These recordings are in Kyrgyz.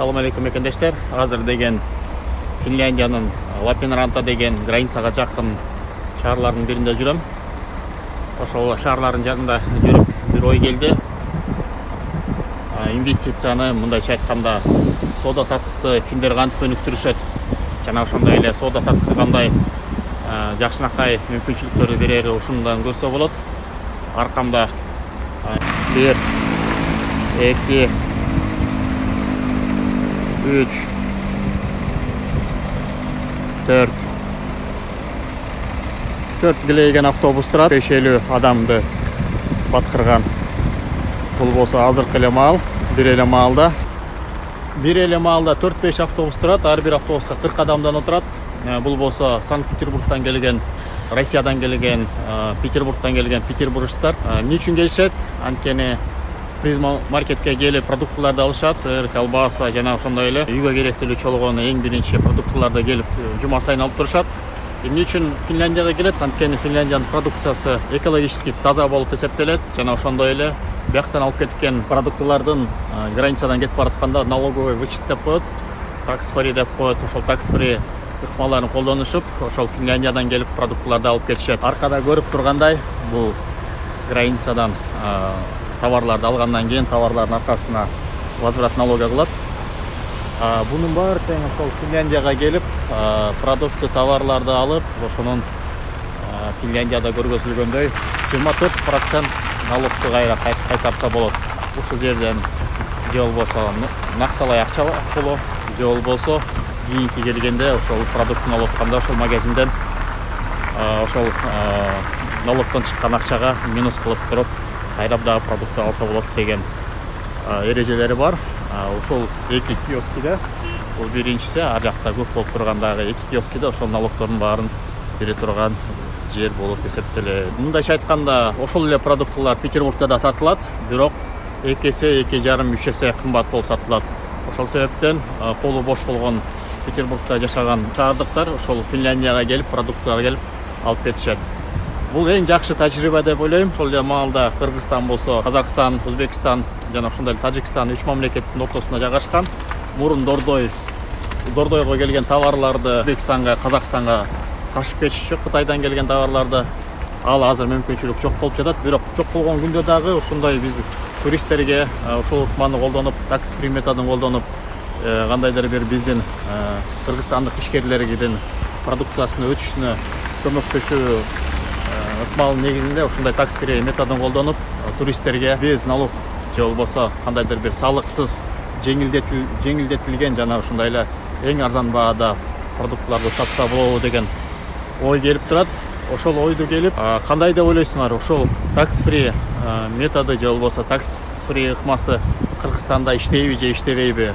Assalamu алейкум экендештер. Азыр деген Финляндиянын Лапинранта деген границага жакын шаарлардын биринде жүрөм. Ошол шаарлардын жанында жүрүп бир ой келди. Инвестицияны мындайча айтканда соода саттыкты финдер кантип өнүктүрүшөт жана ошондой эле соода саттыкты кандай жакшынакай мүмкүнчүлүктөрдү берери ушундан көрсө болот. Аркамда 1 2 3 4 килейген автобус турат. 550 адамды баткырган. Бул болсо азыркы эле маал, бир эле маалда 4-5 автобус турат. Ар бир автобуска 40 адамдан отурат. Бул болсо Санкт-Петербургдан келген, Россиядан келген, Петербургдан келген петербуржцтар. Эмне үчүн келишет? Анткени Призма маркетке келип продуктыларды алышат. Сыр, колбаса жана ошондой эле үйгө керектүү чолгон эң биринчи продуктыларды келип жума сайын алып турушат. Эмне үчүн Финляндияга келет? Анткени Финляндиянын продукциясы экологически таза болуп эсептелет жана ошондой эле бияктан алып кеткен продуктылардын границадан кетип баратканда налоговый вычет деп коет, tax free деп коет. Ошол tax free ыкмаларын колдонушуп, ошол Финляндиядан келип продуктыларды алып кетишет. Аркада көрүп тургандай, бул границадан товарларды алгандан кийин товарлардын аркасына возврат налога кылат. Бунун баары тең ошол Финляндияга келип, продукты товарларды алып, ошонун Финляндияда көргөзүлгөндөй 24% налогду кайра кайтарса болот. Ушул жерден же болбосо накталай акча боло, же болбосо кийинки келгенде ошол продуктун алып атканда ошол магазинден ошол налогдон чыккан акчага минус кылып туруп кайрап дагы продукту алса болот деген эрежелери бар. Ошол эки киоскиде, бул биринчиси, ар жакта көп болуп тургандагы эки киоскиде ошол налогдордун баарын бере турган жер болуп эсептелет. Мындайча айтканда, ошол эле продуктылар Петербургда да сатылат, бирок 2 эсе, 2,5 эсе кымбат болуп сатылат. Ошол себептен колу бош болгон Петербургда жашаган шаардыктар ошол Финляндияга келип, продуктага келип алып кетишет. Бул эң жакшы тажрыйба деп ойлойм. Ошол эле маалда Кыргызстан болсо, Казакстан, Өзбекстан жана ошондой эле Тажикстан 3 мамлекеттин ортосунда жайгашкан. Мурун Дордойго келген товарларды Өзбекстанга, Казакстанга ташып кетишчү, Кытайдан келген товарларды. Ал азыр мүмкүнчүлүк жок болуп жатат. Бирок жок болгон күндө дагы ошондой биз туристтерге ошол ыкманы колдонуп, tax free методун колдонуп, кандайдыр бир биздин кыргызстандык ишкерлердин продукциясын өтүшүнө көмөктөшүү ыкмалынын негизинде ошондой tax free методун колдонуп, туристтерге без налог же болбосо кандайдыр бир салыксыз жеңилдетилген жана ошондой эле эң арзан баада продуктларды сатса болобу деген ой келип турат. Ошол ойду келип, кандай деп ойлойсуңар? Ошол tax free методу же болбосо tax free ыкмасы Кыргызстанда иштейби же иштебейби?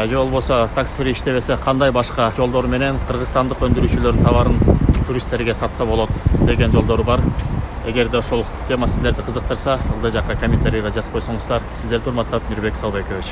Же болбосо tax free иштебесе кандай башка жолдор менен кыргызстандык өндүрүүчүлөрдүн товарын туристтерге сатса болот деген жолдору бар. Эгерде ошол тема сиздерди кызыктырса, ылдый жакка комментарийга жазып койсоңуздар. Сиздерди урматтап, Мирбек Салбекович.